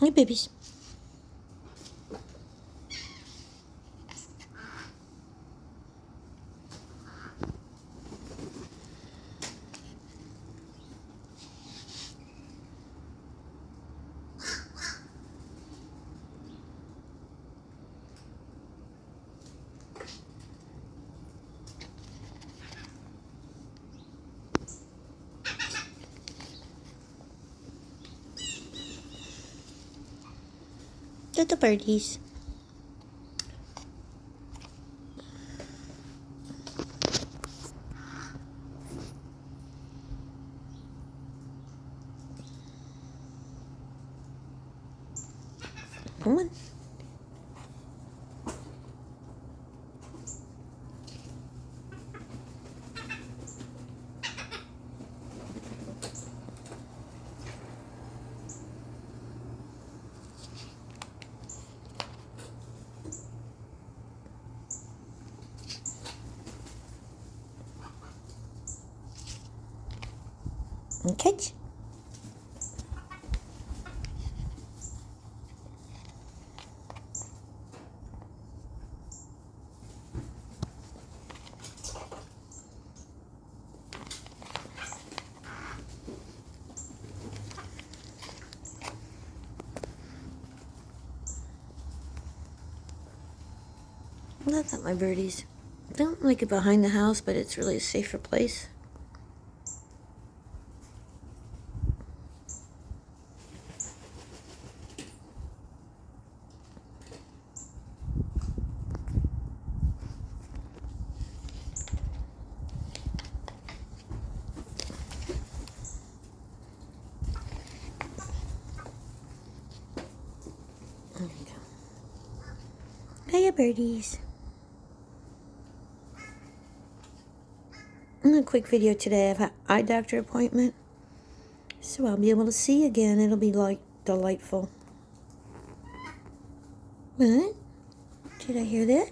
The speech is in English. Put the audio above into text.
Hey, babies. Little birdies. Come on. And catch. I love that, my birdies. I don't like it behind the house, but it's really a safer place. There you go. Hiya, birdies. A quick video today. I have an eye doctor appointment, so I'll be able to see again. It'll be like delightful. What? Did I hear that?